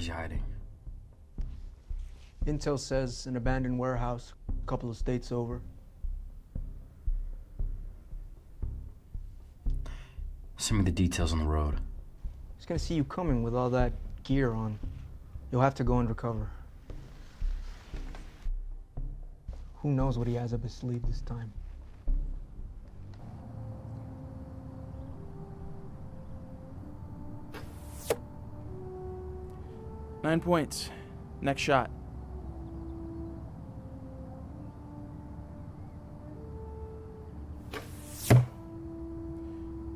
Where's he hiding? Intel says an abandoned warehouse, a couple of states over. Send me the details on the road. He's gonna see you coming with all that gear on. You'll have to go undercover. Who knows what he has up his sleeve this time? Nine points. Next shot.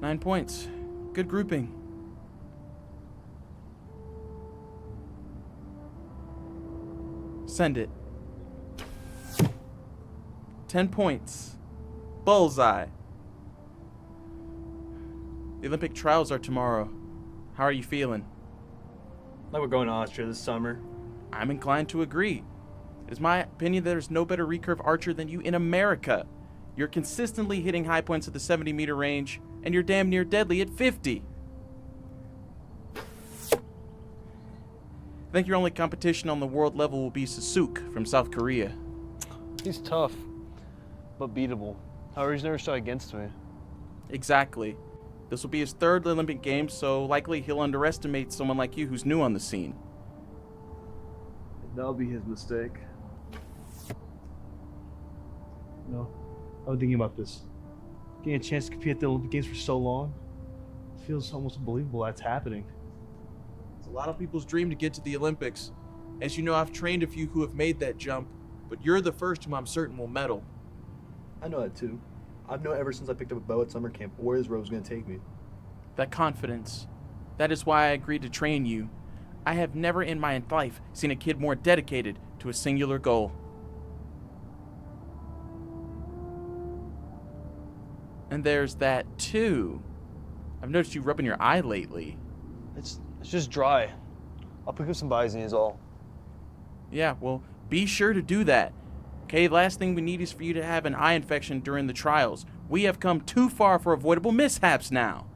Nine points. Good grouping. Send it. 10 points. Bullseye. The Olympic trials are tomorrow. How are you feeling? Like we're going to Austria this summer. I'm inclined to agree. It is my opinion that there's no better recurve archer than you in America. You're consistently hitting high points at the 70-meter range, and you're damn near deadly at 50. I think your only competition on the world level will be Sasuk from South Korea. He's tough, but beatable. However, he's never shot against me. Exactly. This will be his third Olympic Games, so likely he'll underestimate someone like you who's new on the scene. That'll be his mistake. No, I've been thinking about this. Getting a chance to compete at the Olympic Games for so long, it feels almost unbelievable that's happening. It's a lot of people's dream to get to the Olympics. As you know, I've trained a few who have made that jump, but you're the first whom I'm certain will medal. I know that too. I've known ever since I picked up a bow at summer camp where his road's going to take me. That confidence. That is why I agreed to train you. I have never in my life seen a kid more dedicated to a singular goal. And there's that too. I've noticed you rubbing your eye lately. It's just dry. I'll pick up some Visine is all. Yeah, well, be sure to do that. Okay, last thing we need is for you to have an eye infection during the trials. We have come too far for avoidable mishaps now.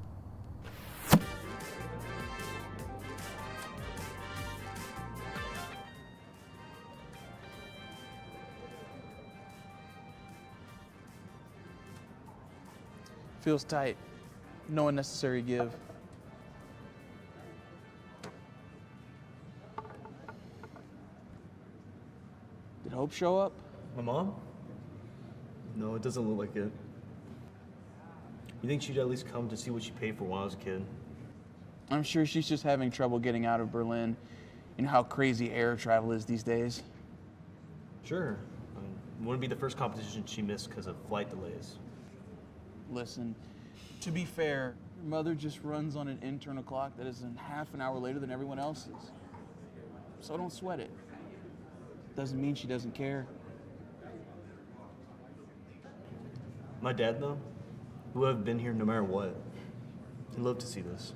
Feels tight. No unnecessary give. Did Hope show up? My mom? No, it doesn't look like it. You think she'd at least come to see what she paid for when I was a kid? I'm sure she's just having trouble getting out of Berlin. You know how crazy air travel is these days. Sure. It wouldn't be the first competition she missed because of flight delays. Listen, to be fair, your mother just runs on an internal clock that is half an hour later than everyone else's. So don't sweat it. Doesn't mean she doesn't care. My dad, though, would have been here no matter what. He'd love to see this.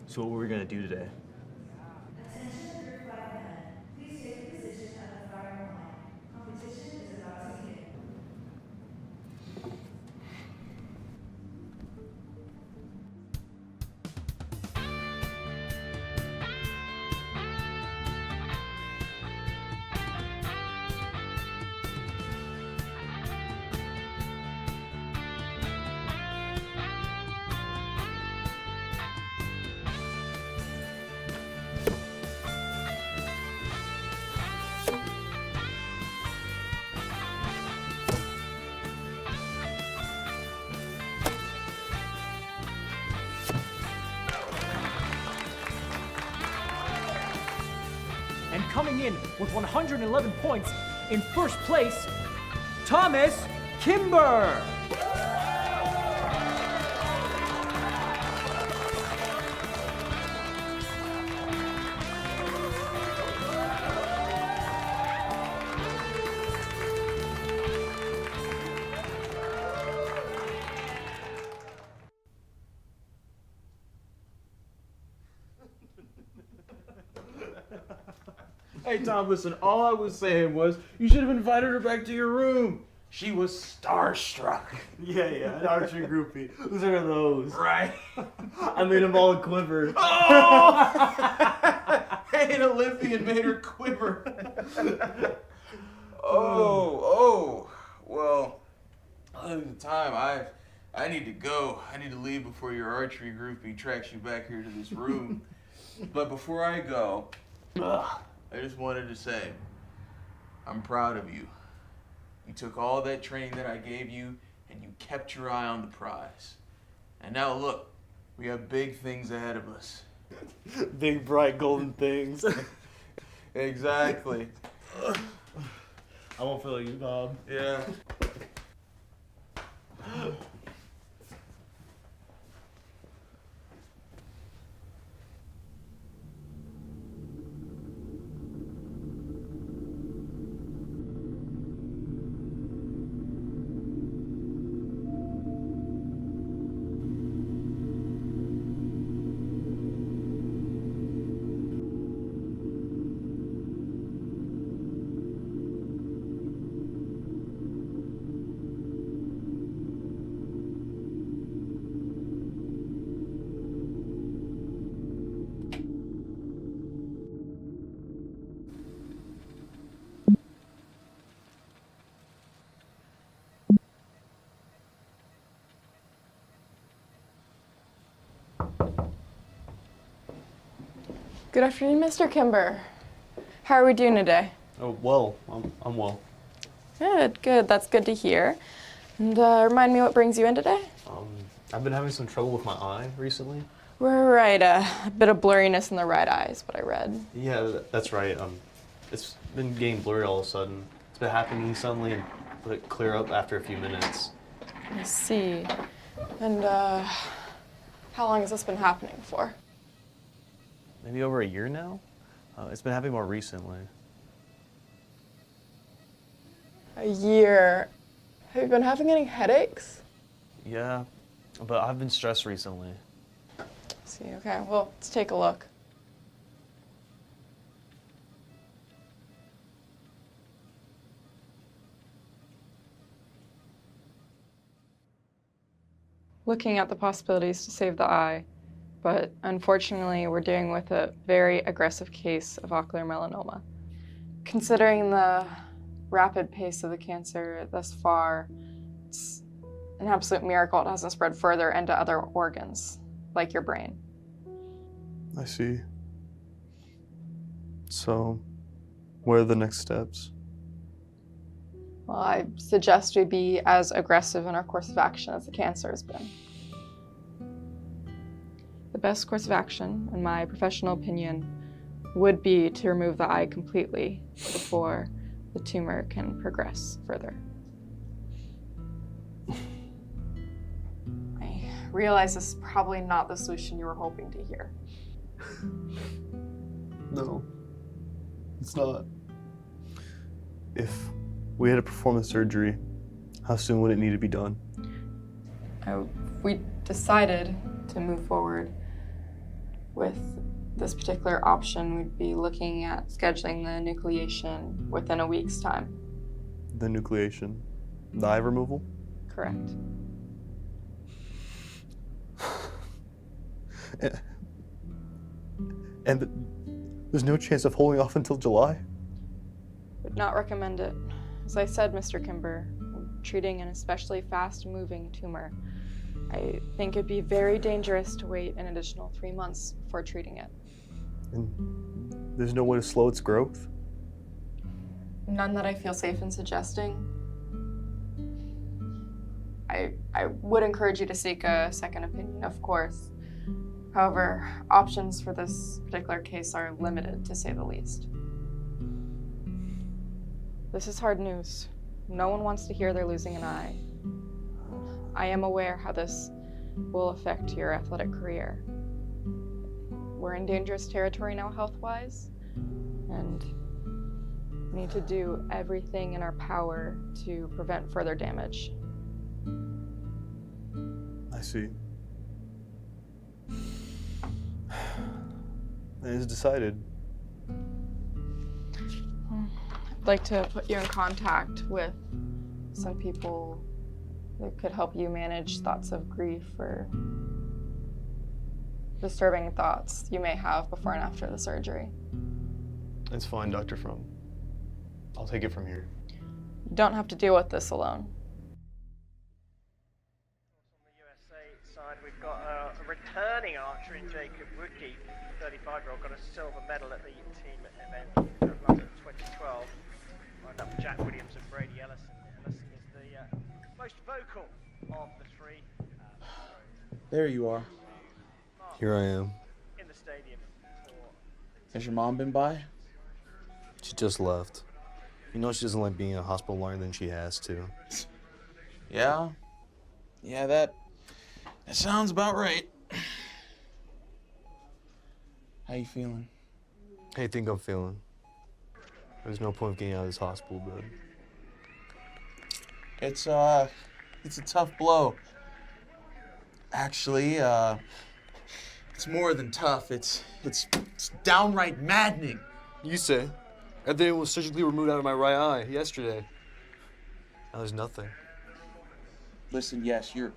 So what were we going to do today? Attention group 5 men. Please take the position at the firing line. Competition is about to begin. And coming in with 111 points in first place, Thomas Kimber. Hey, Tom, listen, all I was saying was you should have invited her back to your room. She was starstruck. Yeah, an archery groupie. Who's one of those? Right. I made them all quiver. Oh! Hey, giant Olympian made her quiver. Oh, well, at the time, I need to go. I need to leave before your archery groupie tracks you back here to this room. But before I go, I just wanted to say, I'm proud of you. You took all that training that I gave you, and you kept your eye on the prize. And now look, we have big things ahead of us. Big, bright, golden things. Exactly. I won't fail you, Bob. Yeah. Good afternoon, Mr. Kimber. How are we doing today? Oh, well, I'm well. Good. That's good to hear. And remind me what brings you in today? I've been having some trouble with my eye recently. Right, a bit of blurriness in the right eye is what I read. Yeah, that's right. It's been getting blurry all of a sudden. It's been happening suddenly and let it clear up after a few minutes. I see. And how long has this been happening for? Maybe over a year now? It's been happening more recently. A year. Have you been having any headaches? Yeah, but I've been stressed recently. I see, okay. Well, let's take a look. Looking at the possibilities to save the eye, but unfortunately we're dealing with a very aggressive case of ocular melanoma. Considering the rapid pace of the cancer thus far, it's an absolute miracle it hasn't spread further into other organs, like your brain. I see. So, what are the next steps? Well, I suggest we be as aggressive in our course of action as the cancer has been. The best course of action, in my professional opinion, would be to remove the eye completely before the tumor can progress further. I realize this is probably not the solution you were hoping to hear. No, it's not. If we had to perform the surgery, how soon would it need to be done? We decided to move forward with this particular option. We'd be looking at scheduling the nucleation within a week's time. The nucleation? The eye removal? Correct. And there's no chance of holding off until July? Would not recommend it. As I said, Mr. Kimber, treating an especially fast-moving tumor, I think it'd be very dangerous to wait an additional 3 months before treating it. And there's no way to slow its growth? None that I feel safe in suggesting. I would encourage you to seek a second opinion, of course. However, options for this particular case are limited, to say the least. This is hard news. No one wants to hear they're losing an eye. I am aware how this will affect your athletic career. We're in dangerous territory now health-wise, and we need to do everything in our power to prevent further damage. I see. It is decided. I'd like to put you in contact with some people that could help you manage thoughts of grief or disturbing thoughts you may have before and after the surgery. It's fine, Dr. Fromm. I'll take it from here. You don't have to deal with this alone. On the USA side, we've got a returning archer in Jacob Woodkeep, 35-year-old, got a silver medal at the team event at London 2012. Lined up with Jack Williams and Brady Ellison. Ellison is the most vocal of the three. There you are. Here I am. In the stadium. Has your mom been by? She just left. You know she doesn't like being a hospital longer than she has to. Yeah. Yeah, that sounds about right. How you feeling? How you think I'm feeling? There's no point of getting out of this hospital bed. It's a tough blow. Actually, it's more than tough. It's downright maddening. You say? Everything was surgically removed out of my right eye yesterday. Now there's nothing. Listen, yes, your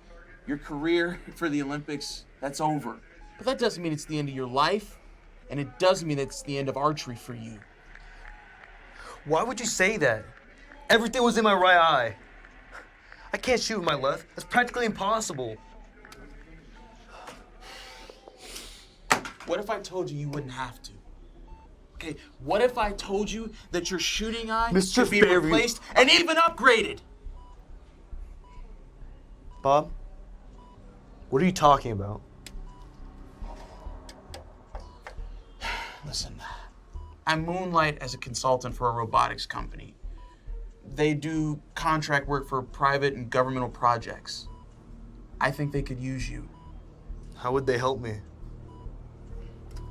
career for the Olympics, that's over. But that doesn't mean it's the end of your life, and it doesn't mean it's the end of archery for you. Why would you say that? Everything was in my right eye. I can't shoot with my left. That's practically impossible. What if I told you wouldn't have to? Okay, what if I told you that your shooting eye Mr. could be Fairview. replaced and even upgraded? Bob? What are you talking about? Listen, I moonlight as a consultant for a robotics company. They do contract work for private and governmental projects. I think they could use you. How would they help me?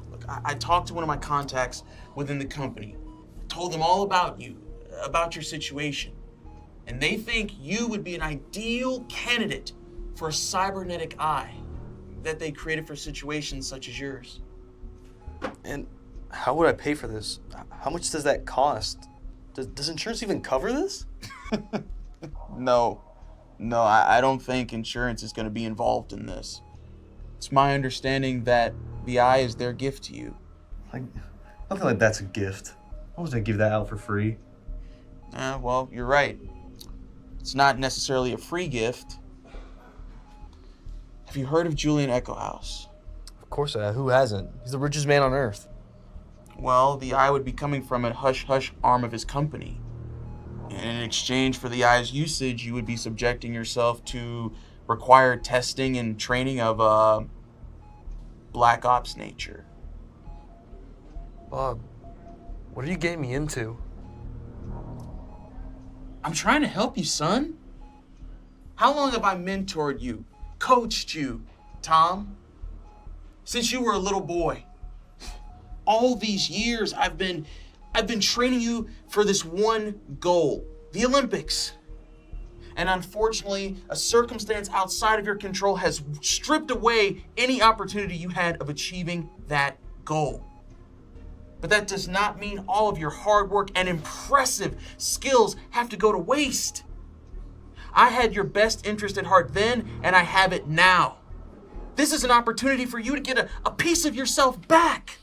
Look, I talked to one of my contacts within the company, told them all about you, about your situation, and they think you would be an ideal candidate for a cybernetic eye that they created for situations such as yours. And how would I pay for this? How much does that cost? Does insurance even cover this? No, I don't think insurance is going to be involved in this. It's my understanding that the eye is their gift to you. Nothing like that's a gift. I wasn't gonna give that out for free. Well, you're right. It's not necessarily a free gift. Have you heard of Julian Echohaus? Of course I have. Who hasn't? He's the richest man on earth. Well, the eye would be coming from a hush-hush arm of his company. And in exchange for the eye's usage, you would be subjecting yourself to required testing and training of black ops nature. Bob, what are you getting me into? I'm trying to help you, son. How long have I mentored you, coached you, Tom? Since you were a little boy. All these years I've been training you for this one goal, the Olympics. And unfortunately, a circumstance outside of your control has stripped away any opportunity you had of achieving that goal. But that does not mean all of your hard work and impressive skills have to go to waste. I had your best interest at heart then, and I have it now. This is an opportunity for you to get a piece of yourself back.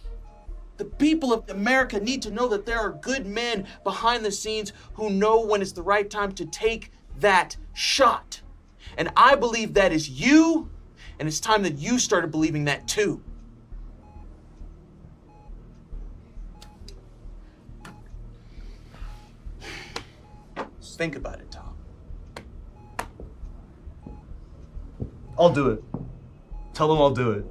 The people of America need to know that there are good men behind the scenes who know when it's the right time to take that shot. And I believe that is you, and it's time that you started believing that too. Just think about it, Tom. I'll do it. Tell them I'll do it.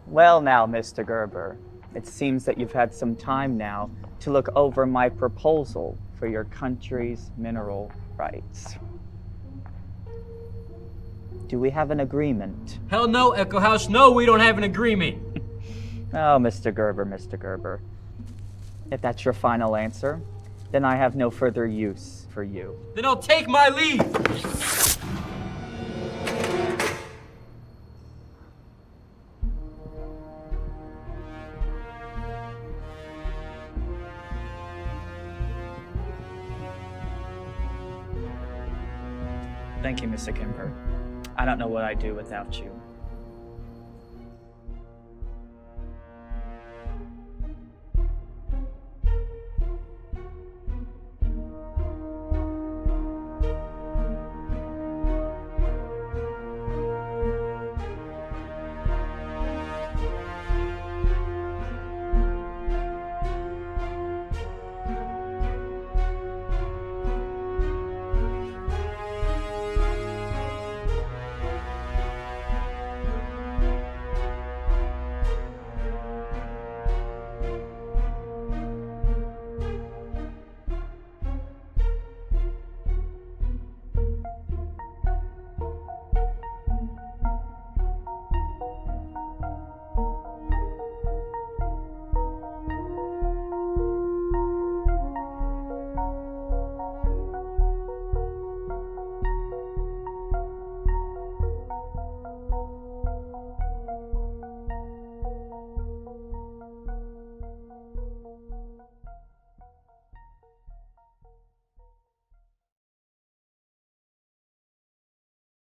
Well now, Mr. Gerber, it seems that you've had some time now to look over my proposal for your country's mineral rights. Do we have an agreement? Hell no, Echohaus. No, we don't have an agreement. Oh, Mr. Gerber, Mr. Gerber. If that's your final answer, then I have no further use for you. Then I'll take my leave. Thank you, Mr. Kimber. I don't know what I'd do without you.